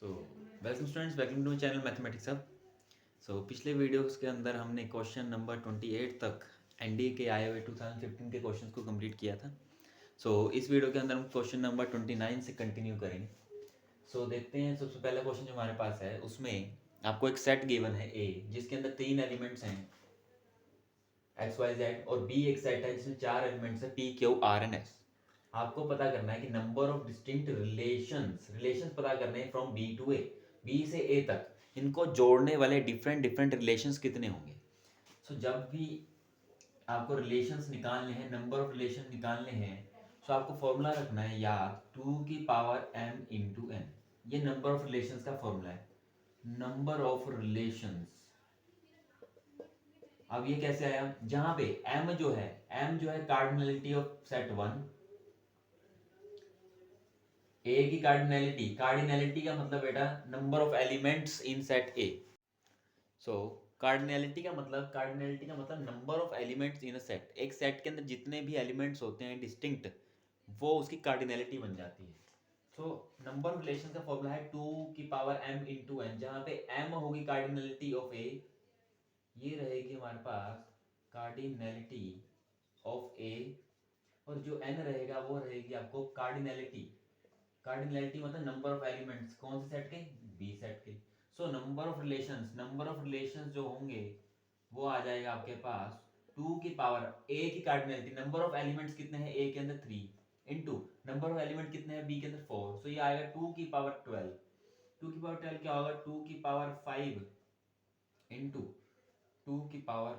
So welcome students, welcome to my channel mathematics hub. पिछले videos के अंदर हमने क्वेश्चन नंबर 28 तक एनडीए के आए हुए 2015 के क्वेश्चंस को कंप्लीट किया था। इस वीडियो के अंदर हम क्वेश्चन नंबर 29 से कंटिन्यू करेंगे। देखते हैं, सबसे पहला क्वेश्चन जो हमारे पास है उसमें आपको एक सेट गिवन है ए, जिसके अंदर 3 एलिमेंट्स हैं एक्स वाई जेड, और बी एक सेट है जिसमें 4 एलिमेंट्स है P Q R and S. आपको पता करना है कि नंबर ऑफ डिस्टिंक्ट रिलेशंस पता करने हैं from B to A, B से ए तक इनको जोड़ने वाले डिफरेंट डिफरेंट रिलेशंस कितने होंगे। जब भी आपको रिलेशंस निकालने हैं, नंबर ऑफ रिलेशन निकालने हैं, आपको फॉर्मूला रखना है याद 2 की पावर m इंटू एन। ये नंबर ऑफ रिलेशंस का फॉर्मूला है, नंबर ऑफ रिलेशंस। अब ये कैसे आया, जहां पे m जो है कार्डिनलिटी ऑफ सेट 1, ए की कार्डिनलिटी का मतलब बेटा number of elements in set A. Cardinality का मतलब number of elements in a set. एक सेट के अंदर जितने भी एलिमेंट्स होते हैं डिस्टिंक्ट, वो उसकी कार्डिनलिटी बन जाती है। नंबर ऑफ रिलेशन का फॉर्मूला है 2 की पावर m इंटू एन, जहां पे m होगी कार्डिनलिटी ऑफ ए, ये रहेगी हमारे पास कार्डिनलिटी ऑफ ए, और जो n रहेगा वो रहेगी आपको कार्डिनलिटी मतलब नंबर ऑफ एलिमेंट्स कौन से सेट के, बी सेट के। नंबर ऑफ रिलेशंस जो होंगे वो आ जाएगा आपके पास 2 की पावर ए की कार्डिनलिटी, नंबर ऑफ एलिमेंट्स कितने हैं ए के अंदर 3 इंटू नंबर ऑफ एलिमेंट कितने हैं बी के अंदर 4। ये आएगा 2 की पावर 12। 2 की पावर 12 क्या होगा, 2 की पावर 5 इंटू 2 की पावर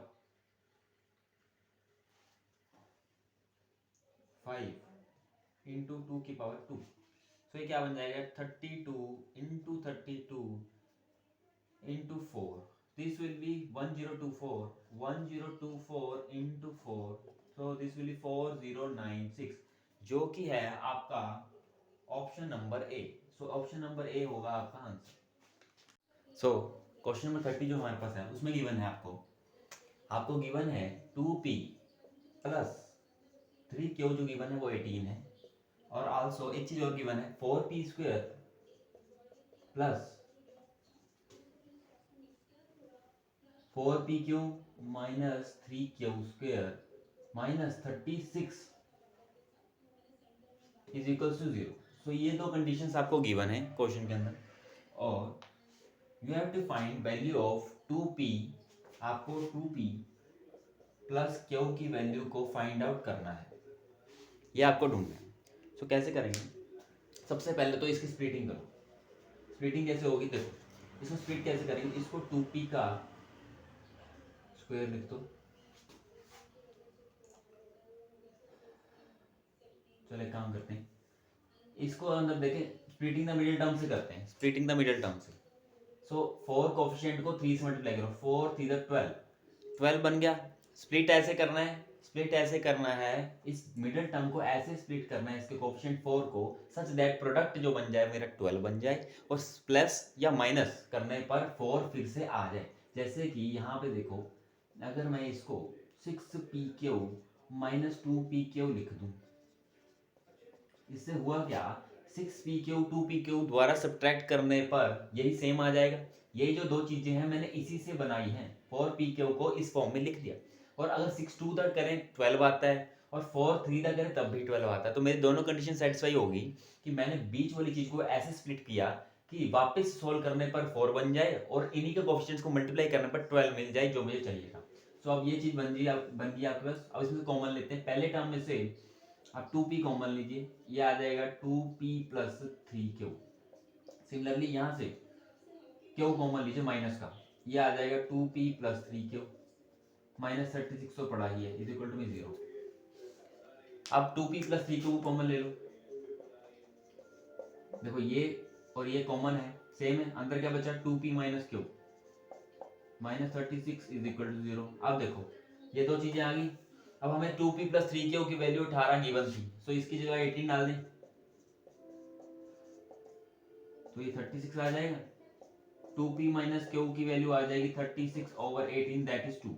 5 इंटू 2 की पावर 2। ये क्या बन जाएगा 32 into 32 into 4। This will B 1024 into 4, this will B 4096, जो कि है आपका ऑप्शन नंबर ए। ऑप्शन नंबर ए होगा आपका आंसर। क्वेश्चन नंबर 30 जो हमारे पास है उसमें गिवन है आपको गिवन है 2p प्लस 3q, जो गिवन है वो 18 है, और आल्सो एक चीज और गिवन है 4p square plus 4pq minus 3q square minus 36 is equals to 0। ये दो कंडीशंस आपको गिवन है क्वेश्चन के अंदर, और you have to find value of 2p। आपको 2p प्लस q की वैल्यू को फाइंड आउट करना है, ये आपको ढूंढना है। कैसे करेंगे, सबसे पहले तो इसकी स्प्लिटिंग करो। स्प्लिटिंग कैसे होगी, देखो इसको स्प्लिट कैसे करेंगे, इसको 2p का स्क्वायर लिख दो। चलो एक काम करते हैं, इसको अंदर देखें, स्प्लिटिंग द मिडिल टर्म से करते हैं, स्प्लिटिंग द मिडिल टर्म से। 4 कोफिशिएंट को 3 से मल्टीप्लाई करो, 4 3 12 बन गया। स्प्लिट ऐसे करना है, इस मिडिल टर्म को ऐसे स्प्लिट करना है, इसके कोफिशिएंट 4 को, सच दैट प्रोडक्ट जो बन जाए मेरा 12 बन जाए, और प्लस या माइनस करने पर 4 फिर से आ जाए। जैसे कि यहाँ पे देखो, अगर मैं इसको 6pq माइनस 2pq लिख दूं, इससे हुआ क्या, 6pq 2pq द्वारा सब्ट्रैक्ट करने पर यही सेम आ जाएगा। यही जो दो चीजें हैं मैंने इसी से बनाई हैं, 4pq को इस फॉर्म में लिख दिया, और अगर 6 2 तक करें 12 आता है, और 4 3 तक करें तब भी 12 आता है। तो मेरी दोनों कंडीशन सेटिस्फाई होगी कि मैंने बीच वाली चीज को ऐसे स्प्लिट किया कि वापस सोल्व करने पर 4 बन जाए, और इन्हीं के कोफिशिएंट्स को मल्टीप्लाई करने पर 12 मिल जाए, जो मुझे चाहिए था। अब ये चीज बन गई आपके पास। अब इसमें कॉमन लेते हैं, पहले टर्म में से आप 2p कॉमन लीजिए, ये आ जाएगा 2p प्लस 3q। सिमिलरली यहां से q कॉमन लीजिए माइनस का, ये आ जाएगा 2p प्लस 3q माइनस 36 तो पड़ा ही है, इज इक्वल टू 0। अब 2p प्लस 3q को कॉमन ले लो, देखो ये और ये कॉमन है, सेम है, अंदर क्या बचा 2p minus q minus 36 is equal to 0। अब देखो ये दो चीजें आ गई। अब हमें 2p प्लस 3q की वैल्यू 18 गिवन थी, सो इसकी जगह 18 डाल दें, तो ये 36 आ जाएगा। 2p माइनस q की वैल्यू आ जाएगी 36 over 18, that is 2।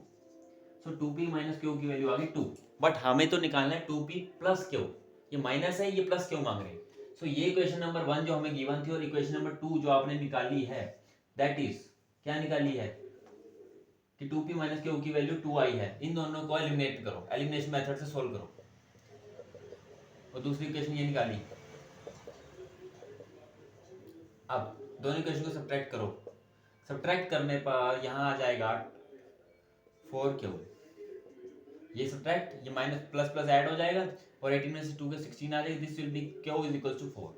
2p minus q की वैल्यू आ गई 2, बट हमें तो निकालना है 2p प्लस q। ये माइनस है, ये प्लस q मांग रहे हैं। सो ये इक्वेशन नंबर 1 जो हमें गिवन थी और इक्वेशन नंबर 2 जो आपने निकाली है, दैट इज क्या निकाली है कि 2p माइनस क्यू की वैल्यू 2i है। इन दोनों को एलिमिनेट करो, एलिमिनेशन मेथड से सोल्व करो। और दूसरी इक्वेशन ये निकाली। अब दोनों इक्वेशन को सब्ट्रैक्ट करो। सब्ट्रैक्ट करने पर यहाँ आ जाएगा 4q, ये सब्ट्रैक्ट, ये माइनस प्लस प्लस ऐड हो जाएगा और 18 में से 2 के 16 आ जाएगी। This will be q is equal to 4।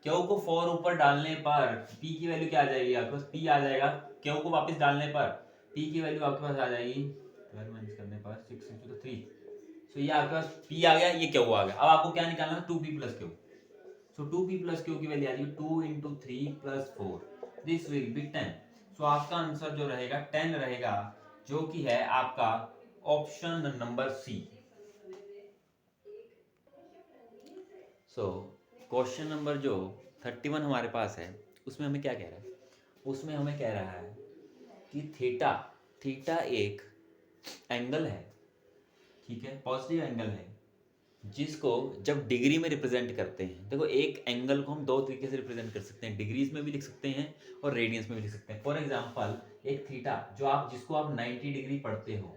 q को 4 ऊपर डालने पर p की वैल्यू क्या आ जाएगी आपके पास, p आ जाएगा। q को वापस डालने पर p की वैल्यू आपके पास आ जाएगी 12 माइनस करने पर 6 into 3। सो ये आपके पास p आ गया, ये q आ गया। अब आपको क्या निकालना है, 2p plus q। सो 2p plus q की वैल्यू आ जाएगी 2 into 3 plus 4, this will B 10। सो आपका आंसर जो रहेगा 10 रहेगा, जो कि है आपका option number C. So question number जो 31 हमारे पास है, उसमें हमें क्या कह रहा है, उसमें हमें कह रहा है कि थीटा, थीटा एक एंगल है, ठीक है, पॉजिटिव एंगल है, जिसको जब डिग्री में रिप्रेजेंट करते हैं, देखो एक एंगल को हम दो तरीके से रिप्रेजेंट कर सकते हैं, डिग्रीज में भी लिख सकते हैं और रेडियंस में भी लिख सकते हैं। फॉर एग्जांपल एक थीटा जो आप जिसको आप 90 डिग्री पढ़ते हो,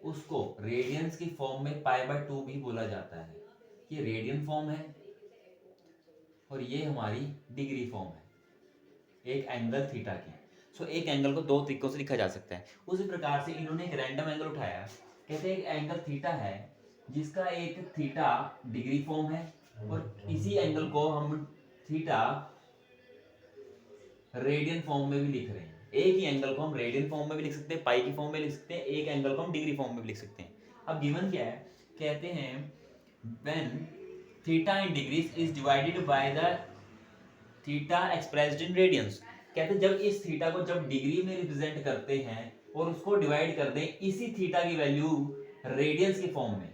उसको रेडियंस की फॉर्म में π/2 भी बोला जाता है। ये रेडियन फॉर्म है और ये हमारी डिग्री फॉर्म है एक एंगल थीटा की। सो एक एंगल को दो तरीकों से लिखा जा सकता है। उसी प्रकार से इन्होंने एक रैंडम एंगल उठाया, कहते हैं एक एंगल थीटा है जिसका एक थीटा डिग्री फॉर्म है और इसी एंगल को हम थीटा रेडियन फॉर्म में भी लिख रहे हैं। एक ही एंगल को हम रेडियन फॉर्म में भी लिख सकते हैं, पाई की फॉर्म में लिख सकते हैं, एक एंगल को हम डिग्री फॉर्म में भी लिख सकते हैं। अब गिवन क्या है, कहते हैं when theta in degrees is divided by the theta expressed in radiance. कहते हैं जब इस थीटा को जब डिग्री में रिप्रेजेंट करते हैं और उसको डिवाइड कर दें इसी थीटा की वैल्यू रेडियंस की फॉर्म में,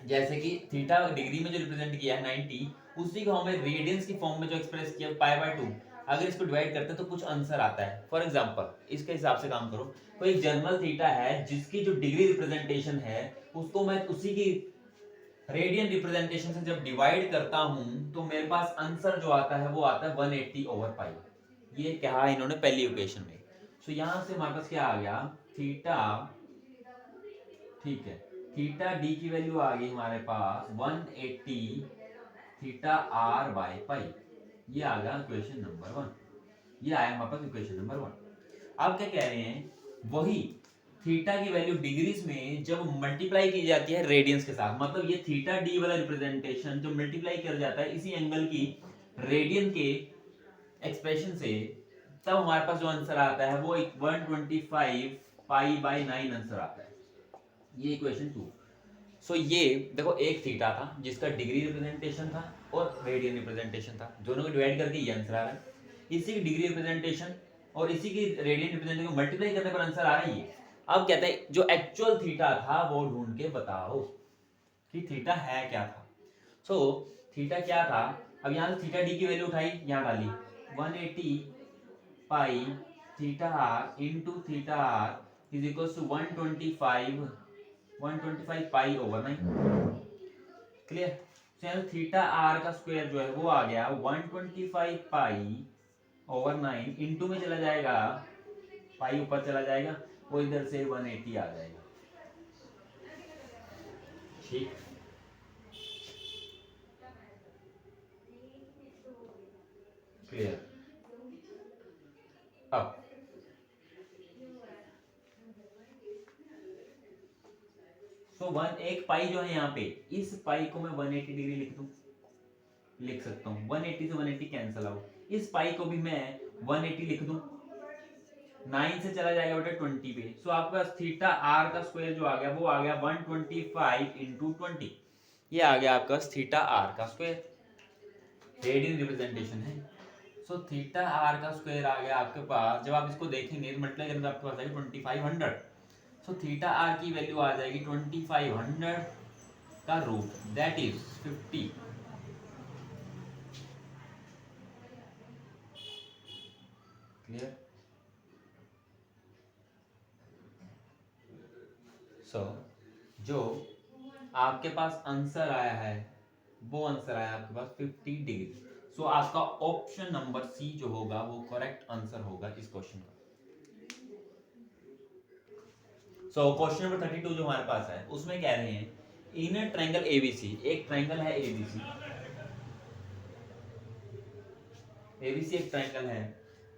जैसे कि थीटा डिग्री में जो रिप्रेजेंट किया है 90, उसी को हमें रेडियंस की फॉर्म में जो एक्सप्रेस किया π/2, अगर इसको डिवाइड करते हैं तो कुछ आंसर आता है। फॉर एग्जांपल इसके हिसाब से काम करो, कोई जर्नल थीटा है जिसकी जो डिग्री रिप्रेजेंटेशन है उसको मैं उसी की रेडियन रिप्रेजेंटेशन से जब डिवाइड करता हूं तो मेरे पास आंसर जो आता है वो आता है 180/π। ये कहा इन्होंने पहली इक्वेशन में। सो यहां से हमारे पास क्या आ गया, थीटा, ठीक है, थीटा डी की वैल्यू आ गई हमारे पास 180 थीटा आर बाय पाई। ये आ गया इक्वेशन नंबर 1। ये आया हमारे पास इक्वेशन नंबर 1। अब क्या कह रहे हैं, वही थीटा की वैल्यू डिग्रीज में जब मल्टीप्लाई की जाती है रेडियंस के साथ, मतलब ये थीटा डी वाला रिप्रेजेंटेशन जो मल्टीप्लाई कर जाता है इसी एंगल की रेडियन के एक्सप्रेशन से, तब हमारे पास जो आंसर आता है वो 125π/9 आंसर आता है। ये इक्वेशन 2। सो ये देखो एक थीटा था जिसका डिग्री रिप्रेजेंटेशन था और रेडियन रिप्रेजेंटेशन था, दोनों को डिवाइड करके ये आंसर आ रहा है। इसी की डिग्री रिप्रेजेंटेशन और इसी की रेडियन रिप्रेजेंटेशन को मल्टीप्लाई करने पर आंसर आ रहा है ये। अब कहते हैं जो एक्चुअल थीटा था वो ढूंढ के बताओ कि थीटा है क्या था। सो थीटा क्या था, अब यहाँ से थीटा डी की वैल्यू उठाई, यहाँ डाली 180 pi theta r into theta r is equal to 125π/9। Clear. Theta r का स्क्वायर जो है वो आ गया 125π/9 इंटू में चला जाएगा, पाई ऊपर चला जाएगा, वो इधर से 180 आ जाएगा। ठीक, क्लियर। अब सो एक पाई जो है यहाँ पे, इस पाई को मैं 180 डिग्री लिख सकता हूँ। 180 से 180 कैंसिल आउट, इस पाई को भी मैं 180 लिख दूं, 9 से चला जाएगा बेटा 20 पे। सो आपके पास थीटा आर का स्क्वायर जो आ गया वो आ गया 125 इंटू 20। ये आ गया आपका थीटा आर का स्क्वायर, रेडियन रिप्रेजेंटेशन है। सो थीटा आर का स्क्वायर आ गया आपके पास, जब आप इसको देखेंगे मल्टीप्लाई करेंगे आपके पास आएगा 2500। सो थीटा आर की वैल्यू आ जाएगी 2500 का रूट, दैट इज 50। क्लियर। सो जो आपके पास आंसर आया है वो आंसर आया आपके पास 50 डिग्री। सो आपका ऑप्शन नंबर सी जो होगा वो करेक्ट आंसर होगा इस क्वेश्चन का। सो क्वेश्चन नंबर 32 जो हमारे पास है उसमें कह रहे हैं इन ट्रायंगल एबीसी, एक ट्रायंगल है एबीसी, एबीसी एक ट्रायंगल है,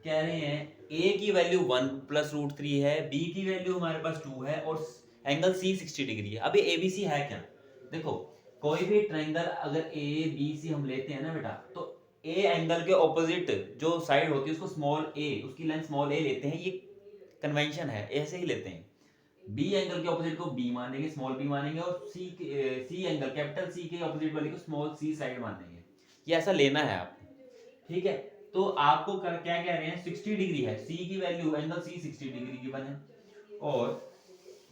कह रहे हैं ए की वैल्यू 1 प्लस रूट 3 है, बी की वैल्यू हमारे पास 2 है और एंगल सी 60 डिग्री है। अब ये एबीसी है क्या? देखो कोई भी ट्रायंगल अगर ए बी सी हम लेते हैं ना बेटा, तो ए एंगल के ऑपोजिट जो साइड होती है उसको स्मॉल ए, उसकी लेंथ स्मॉल ए लेते हैं, ये कन्वेंशन है, ऐसे ही लेते हैं। बी एंगल के ऑपोजिट को बी मानेंगे, स्मॉल बी मानेंगे, और सी एंगल कैपिटल सी के ऑपोजिट वाले को स्मॉल सी साइड मानेंगे। ये ऐसा लेना है आपको, ठीक है। तो आपको क्या कह रहे हैं, 60 डिग्री है, सी की value angle C 60 degree given है, और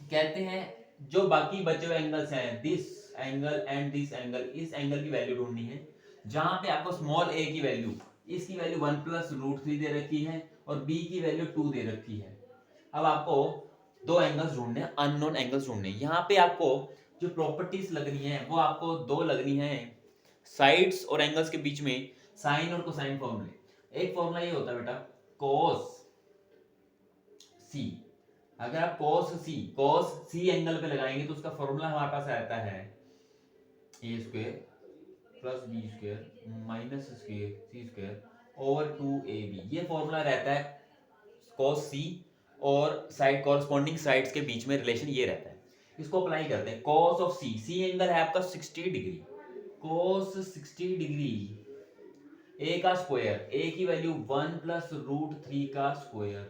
कहते हैं जो बाकी बचे हुए एंगल्स हैं, this angle and this angle, इस एंगल की वैल्यू ढूंढनी है जहां पे आपको स्मॉल ए की वैल्यू, इसकी वैल्यू 1 प्लस रूट 3 दे रखी है और बी की वैल्यू 2 दे रखी है। अब आपको दो एंगल्स ढूंढने हैं, अननोन एंगल्स ढूंढने हैं। यहाँ पे आपको जो प्रॉपर्टीज लगनी है वो आपको दो लगनी है साइड्स और एंगल्स के बीच में, साइन और कोसाइन फॉर्मूले। एक फॉर्मूला ये होता है बेटा cos c, अगर आप cos c एंगल पे लगाएंगे तो उसका फॉर्मूला हमारे पास रहता है a square plus B square minus square C square over 2ab। ये फॉर्मूला रहता है cos c और साइड कॉरस्पॉन्डिंग साइड्स के बीच में रिलेशन ये रहता है। इसको अप्लाई करते हैं, cos ऑफ c एंगल है आपका 60 डिग्री, cos 60 डिग्री a का स्क्वायर, a की वैल्यू 1 प्लस रूट 3 का स्क्वायर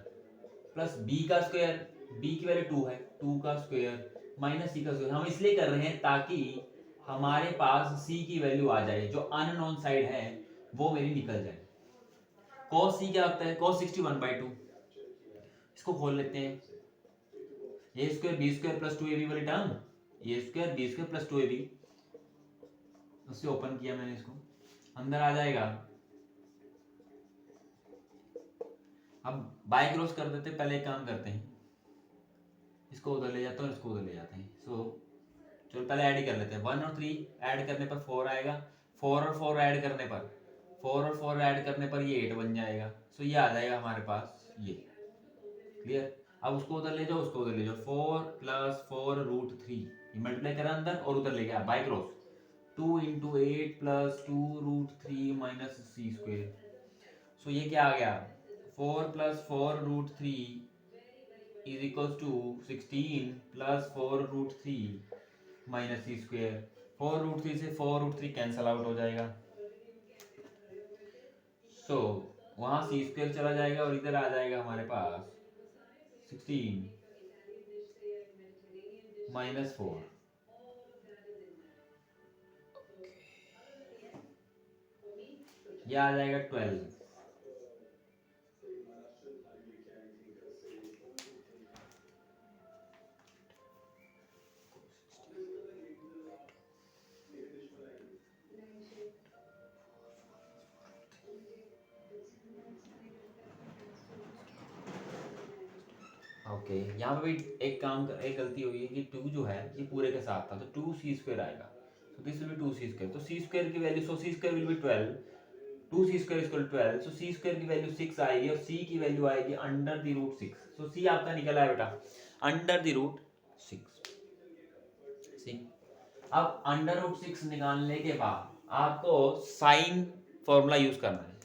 प्लस b का स्क्वायर, b की वैल्यू 2 है, 2 का स्क्वायर माइनस c का स्क्वायर। हम इसलिए कर रहे हैं ताकि हमारे पास c की वैल्यू आ जाए, जो अननोन साइड है वो मेरी निकल जाए। cos c क्या होता है, cos 61/2। इसको खोल लेते हैं, a square b square plus 2ab वाली term, a square b square plus 2ab, उससे ओपन किया मैंने, इसको अंदर आ जाएगा। अब बाय क्रॉस कर देते, पहले एक काम करते हैं, इसको उधर ले जाते हैं और इसको उधर ले जाते हैं। सो चलो पहले ऐड ही कर लेते हैं, 1 और 3 ऐड करने पर 4 आएगा, 4 और 4 ऐड करने पर 4 और 4 ऐड करने पर ये 8 बन जाएगा। सो ये आ जाएगा हमारे पास, ये क्लियर। अब उसको उधर ले जाओ, उसको उधर ले जाओ, 4 प्लस 4 रूट 3, ये मल्टीप्लाई करा अंदर और उधर ले गया by cross, 2 into 8 plus 2 root 3 minus c square. So ये क्या आ गया, 4 plus 4 root 3 is equal to 16 plus 4 root 3 minus c square. 4 root 3 से 4 रूट 3 कैंसल आउट हो जाएगा, सो वहां सी स्क्वायर चला जाएगा और इधर आ जाएगा हमारे पास 16 माइनस 4, यह आ जाएगा 12। ओके यहाँ पे भी एक गलती हुई है कि 2 जो है ये पूरे के साथ था, तो 2c स्क्वायर आएगा, तो this will be 2c square, तो c स्क्वायर की value, so c square will be 12, 2c square equal 12, so c square की वैल्यू 6 आएगी और c की वैल्यू आएगी under the root 6। So c आपका निकला है बेटा अंडर द रूट 6। अब अंडर रूट 6 निकालने के बाद आपको साइन फॉर्मूला यूज करना है।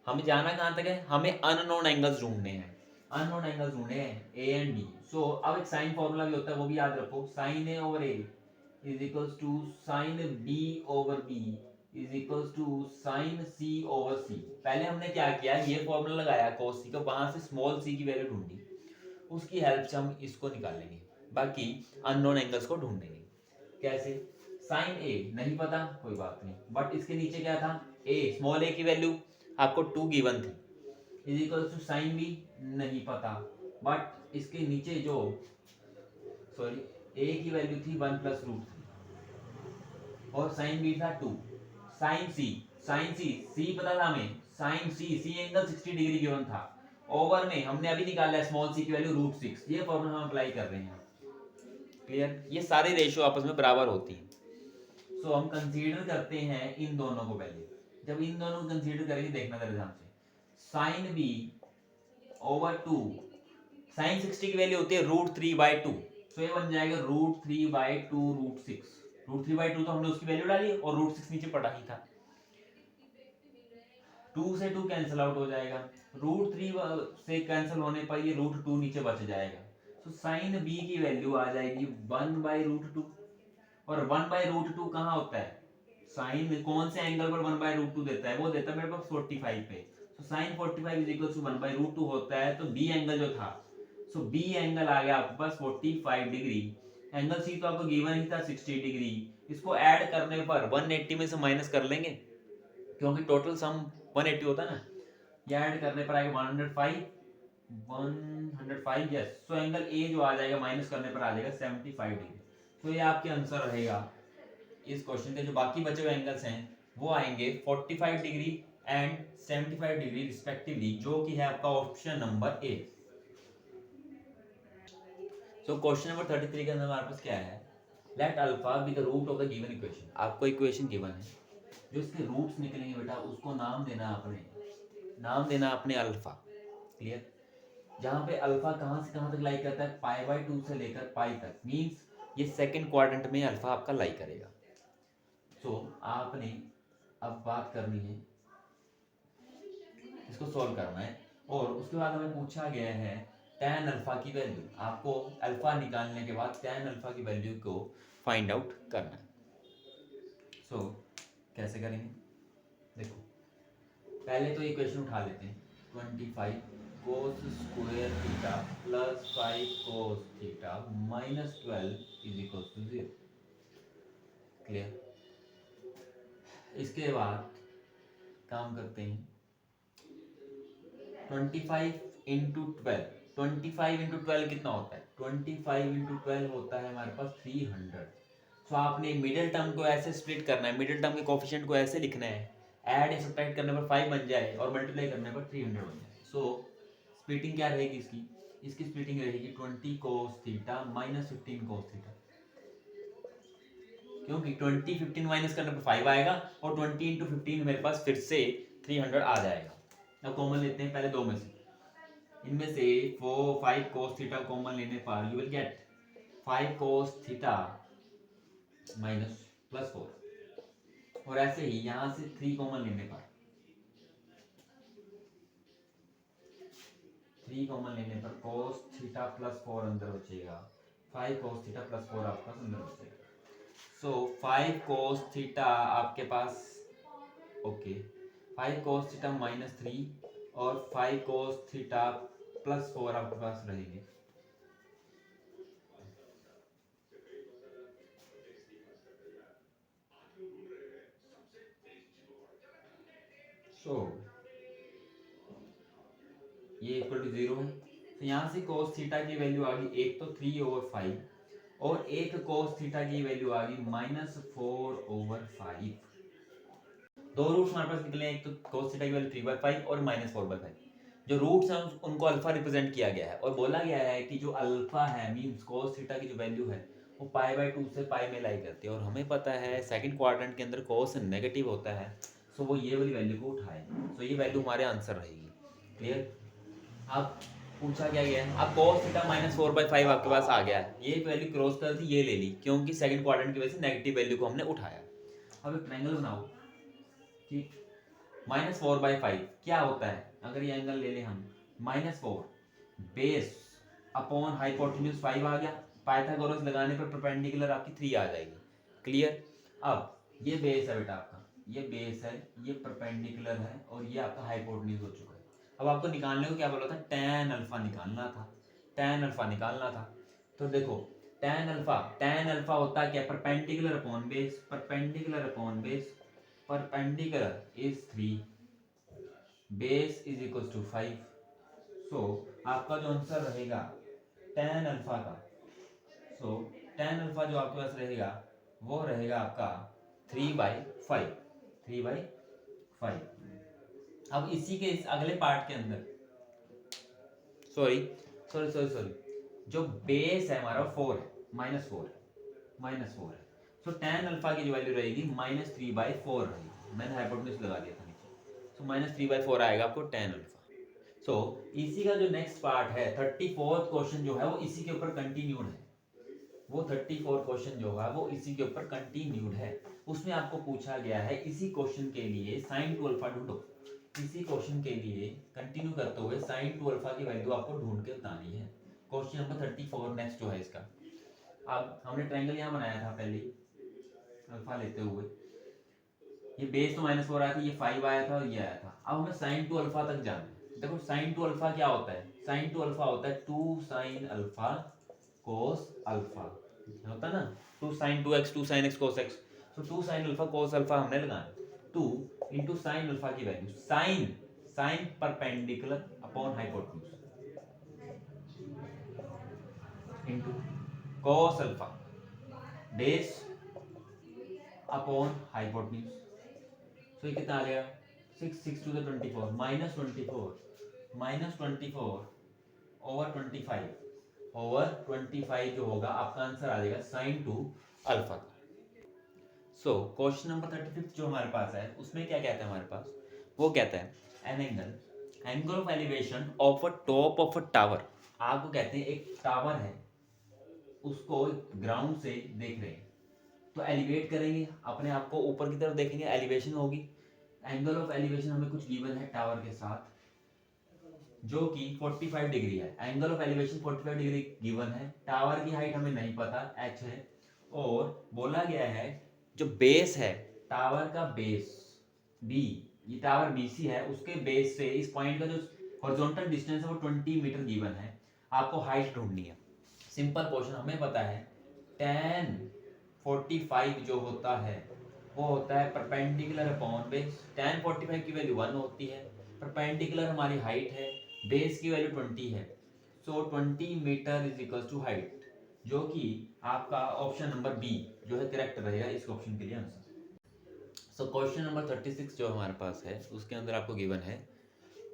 हमें जाना कहाँ तक है, हमें अननोन एंगल्स ढूंढने हैं, अननोन एंगल्स ढूंढने हैं ए एंड बी। सो अब एक साइन फॉर्मूला भी होता है, वो भी याद रखो, sine a over a is equals to sine b over b is equals to sine c over c. पहले हमने क्या किया, ये फॉर्मूला लगाया cos c का, वहां से स्मॉल c की वैल्यू ढूंढी, उसकी हेल्प से हम इसको निकालेंगे, बाकी अननोन एंगल्स को ढूंढेंगे। कैसे, साइन ए नहीं पता कोई बात नहीं, बट इसके नीचे क्या था, ए, स्मॉल ए की वैल्यू आपको 2 गिवन थी, is equal to sine B नहीं पता, बट इसके नीचे जो ए की वैल्यू थी 1 प्लस रूट 3 और साइन बी था 2, साइन सी पता था हमें, sine C angle 60 degree given था, ओवर में हमने अभी निकाला है स्मॉल सी की वैल्यू रूट 6, ये फॉर्मूला हम अप्लाई कर रहे हैं। क्लियर, ये सारे रेशियो आपस में बराबर होती हैं। सो हम कंसीडर करते हैं इन दोनों को पहले, जब इन दोनों को कंसीडर करेंगे, देखना जरा ध्यान से, साइन बी ओवर 2, साइन 60 की वैल्यू होती है √3/2, तो ये बन जाएगा √3/2 √6। √3/2 तो हमने उसकी वैल्यू डाली और √6 नीचे पड़ा ही था, 2 से 2 कैंसिल आउट हो जाएगा, √3 से कैंसिल होने पर ये √2 नीचे बच जाएगा। तो साइन बी की वैल्यू आ जाएगी 1/√2, और 1/√2 कहाँ होता है, साइन कौन से एंगल पर 1/√2 देता है, वो देता है मेरे पास 45 पे। तो साइन 45 इज इक्वल टू 1/√2 होता है, तो बी एंगल जो था, सो बी एंगल आ गया आपके पास 45 डिग्री। एंगल सी तो आपको गिवन ही था 60 डिग्री, इसको ऐड करने पर 180 में से माइनस कर लेंगे, क्योंकि टोटल सम 180 होता है ना, ये ऐड करने पर आएगा 105 यस। सो एंगल ए जो आ जाएगा माइनस करने पर आ जाएगा 75 डिग्री। तो ये आपके आंसर रहेगा इस क्वेश्चन के। जो बाकी बचे हुए एंगल्स हैं वो आएंगे 45 डिग्री एंड 75 डिग्री रिस्पेक्टिवली, जो कि है आपका option number A. So question number 33 के अंदर हमारे पास क्या है, let alpha be the root of the given equation. आपको इक्वेशन गिवन है, जो इसके रूट्स निकलेंगे बेटा उसको नाम देना आपने, नाम देना आपने अल्फा। क्लियर, जहां पे अल्फा कहां से कहां तक लाई करता है, π/2 से लेकर पाई तक, मींस ये सेकंड क्वाड्रेंट में अल्फा आपका लाई करेगा। सो आपने अब बात करनी है, इसको सॉल्व करना है, और उसके बाद हमें पूछा गया है tan अल्फा की वैल्यू। आपको अल्फा निकालने के बाद tan अल्फा की वैल्यू को फाइंड आउट करना है। सो कैसे करेंगे, देखो पहले तो इक्वेशन उठा लेते हैं, 25 cos square theta plus 5 cos theta minus 12 is equal to 0। Clear, इसके बाद काम करते हैं, 25 इंटू 12, 25 इंटू 12 कितना होता है, 25 इंटू 12 होता है हमारे पास 300। सो आपने मिडिल टर्म को ऐसे स्प्लिट करना है, मिडिल टर्म के कोफिशिएंट को ऐसे लिखना है, ऐड या सब्ट्रैक्ट करने पर 5 बन जाए और मल्टीप्लाई करने पर 300 बन जाए। सो स्प्लिटिंग क्या रहेगी इसकी, इसकी स्प्लिटिंग रहेगी 20 cos theta minus 15 cos theta, क्योंकि 20 15 माइनस करने पर 5 आएगा और 20 इंटू 15 मेरे पास फिर से 300 आ जाएगा। अब कॉमन लेते हैं पहले दो में से, इनमें से 5 cos थीटा कॉमन लेने पर you will get 5 cos theta minus +4, और ऐसे ही यहां से 3 कॉमन लेने पर 3 कॉमन लेने पर cos थीटा +4 अंदर बचेगा, 5 cos थीटा +4 आपके पास अंदर बचेगा। सो 5 cos थीटा आपके पास, ओके 5 cos थीटा -3 और 5 cos थीटा +4 आपके पास रहेंगे। सो ये इक्वल टू 0 है, तो यहाँ से cos थीटा की वैल्यू आ गई, एक तो 3/5 और एक cos थीटा की वैल्यू आ गई -4/5। दो रूट्स हमारे पास निकले, एक तो cos थीटा की वैल्यू 3/5 और -4/5। जो रूट्स हैं उनको अल्फा रिप्रेजेंट किया गया है, और बोला गया है कि जो अल्फा है मींस cos थीटा की जो वैल्यू है वो π/2 से पाई में लाई करती है, और हमें पता है सेकंड क्वाड्रेंट के अंदर cos नेगेटिव होता है, सो वो ये वाली वैल्यू को उठाए, सो ये वैल्यू हमारे आंसर रहेगी। क्लियर, अब पूछा क्या गया है, अब cos थीटा -4/5 आपके पास आ गया है, ये वैल्यू क्रॉस कर दी, ये ले ली, क्योंकि सेकंड क्वाड्रेंट की वजह से नेगेटिव वैल्यू को हमने उठाया। अब एक ट्रायंगल बनाओ, ठीक, -4/5 क्या होता है, अगर ये एंगल ले ले हम, -4 बेस अपॉन हाइपोटेन्यूज 5 आ गया, पाइथागोरस लगाने पर परपेंडिकुलर आपकी 3 आ जाएगी। क्लियर, अब ये बेस है बेटा आपका, ये बेस है, ये परपेंडिकुलर है, और ये आपका हाइपोटेन्यूज हो चुका है। अब आपको निकालने को क्या बोला था, tan अल्फा निकालना था, tan अल्फा निकालना था। तो देखो tan अल्फा होता है क्या, perpendicular upon base, perpendicular upon base, perpendicular is 3, base is equal to 5। So आपका जो आंसर रहेगा tan अल्फा का, सो tan अल्फा जो आपके पास रहेगा वो रहेगा आपका 3/5, 3/5। अब इसी के इस अगले पार्ट के अंदर, सॉरी, जो बेस है हमारा 4 है, -4 है, सो tan अल्फा की जो वैल्यू रहेगी -3/4 रहेगी। मैंने हाइपोटेन्यूज लगा दिया था नीचे। सो -3/4 आएगा आपको tan अल्फा। सो इसी का जो नेक्स्ट पार्ट है 34th क्वेश्चन जो है वो इसी के ऊपर कंटिन्यूड है। वो 34 क्वेश्चन जो है वो इसी के ऊपर कंटिन्यूड है। उसमें आपको पूछा गया है इसी क्वेश्चन के लिए sin 2 अल्फा ढूंढो। इसी क्वेश्चन के लिए कंटिन्यू करते हुए sin 2 अल्फा की वैल्यू आपको ढूंढ के बतानी है। क्वेश्चन नंबर 34 नेक्स्ट जो है इसका। अब हमने ट्रायंगल यहाँ बनाया था पहले अल्फा लेते हुए, ये बेस तो -4 आया था, ये 5 आया था और ये आया था। अब हमें sin 2 अल्फा तक जाना है। देखो sin 2 अल्फा क्या होता है, sin 2 अल्फा होता है 2 sin अल्फा cos अल्फा, होता है ना 2 sin 2x 2 sin x cos x। तो 2 sin अल्फा cos अल्फा हमने लगाना 2 इंटू साइन अल्फा की value sine perpendicular upon hypotenuse into cos alpha base upon hypotenuse. तो ये कितना आ गया 6 to the 24 -24 ओवर 25 जो होगा आपका आंसर आ जाएगा sin 2 अल्फा। सो क्वेश्चन नंबर 35 जो हमारे पास है उसमें क्या कहता है हमारे पास, वो कहता है an angle of elevation of a top of a tower. आपको कहते हैं एक टावर है, उसको ग्राउंड से देख रहे हैं, तो एलिवेट करेंगे अपने आप को ऊपर की तरफ देखेंगे, एलिवेशन होगी। एंगल ऑफ एलिवेशन हमें कुछ गिवन है टावर के साथ जो कि 45 डिग्री है। Angle of elevation 45 degree given है। टावर की हाइट हमें नहीं पता h है, और बोला गया है जो बेस है टावर का बेस b, ये टावर BC है, उसके बेस से इस पॉइंट का जो हॉरिजॉन्टल डिस्टेंस है वो 20 मीटर गिवन है। आपको हाइट ढूंढनी है। सिंपल क्वेश्चन, हमें पता है tan 45 जो होता है वो होता है परपेंडिकुलर अपॉन बेस। tan 45 की वैल्यू 1 होती है, परपेंडिकुलर हमारी हाइट है, बेस की वैल्यू 20 है। So 20 metre is equal to height, जो कि आपका ऑप्शन नंबर बी जो है करेक्ट रहेगा इस ऑप्शन के लिए आंसर। सो क्वेश्चन नंबर 36 जो हमारे पास है उसके अंदर आपको गिवन है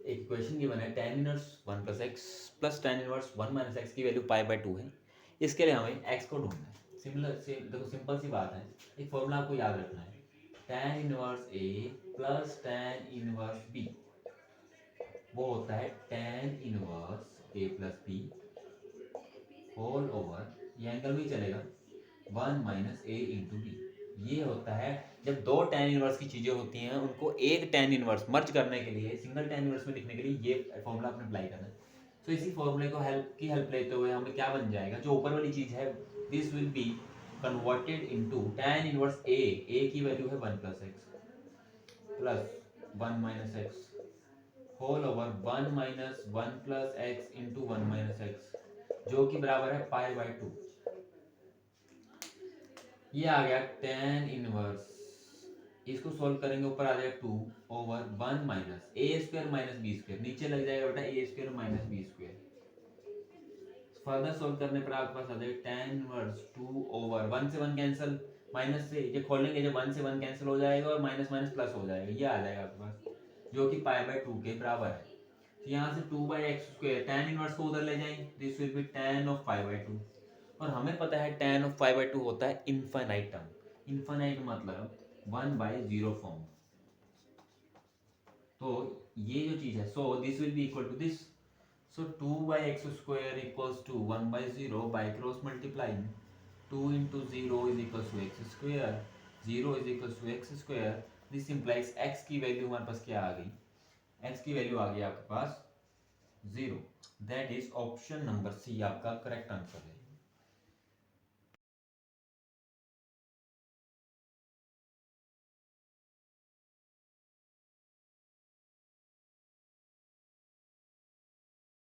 एक इक्वेशन गिवन है tan inverse 1 plus X plus tan inverse 1 minus x की वैल्यू π/2 है। इसके लिए हमें x को ढूंढना है। देखो सिंपल सी बात है, एक फॉर्मूला आपको याद रखना है, tan inverse a plus tan inverse b वो होता है tan inverse a plus b whole over, ये एंगल भी चलेगा 1 माइनस a इंटू बी। ये होता है जब दो tan इनवर्स की चीजें होती हैं उनको एक tan इनवर्स मर्ज करने के लिए, सिंगल tan इनवर्स में लिखने के लिए ये फॉर्मूला आपने अप्लाई करना है। तो इसी फॉर्मूले को हेल्प लेते हुए हमें क्या बन जाएगा, जो ऊपर वाली चीज है this will be converted into tan inverse a की वैल्यू है 1 plus X plus 1 minus X whole over 1 minus 1 plus X into 1 minus X जो कि बराबर है π/2। ये आ गया tan इनवर्स, इसको सॉल्व करेंगे ऊपर आ जाएगा 2 over 1 minus a square minus b square, नीचे लग जाएगा बेटा a square minus b square. Further solve करने पर आपके पास आ जाएगा tan इनवर्स 2 ओवर 1 से 1 कैंसिल, माइनस से ये खोलेंगे जब 1 से 1 कैंसिल हो जाएगा और माइनस माइनस प्लस हो जाएगा, ये आ जाएगा आपके पास जो कि π/2 के बराबर है। तो यहाँ से 2/x स्क्वायर tan इनवर्स को उधर ले जाएंगे, this will be tan of π/2, और हमें पता है tan ऑफ π/2 होता है इनफाइनाइट टर्म। इनफाइनाइट मतलब 1/0 फॉर्म। तो ये जो चीज है, so this will be equal to this, so 2/x square equals to 1/0 by cross multiplying 2 into 0 is equals to x square, 0 is equals to x square। This implies x की value हमारे पास क्या आ गई, x की value आ गई आपके पास 0। That is option number C आपका करेक्ट आंसर है।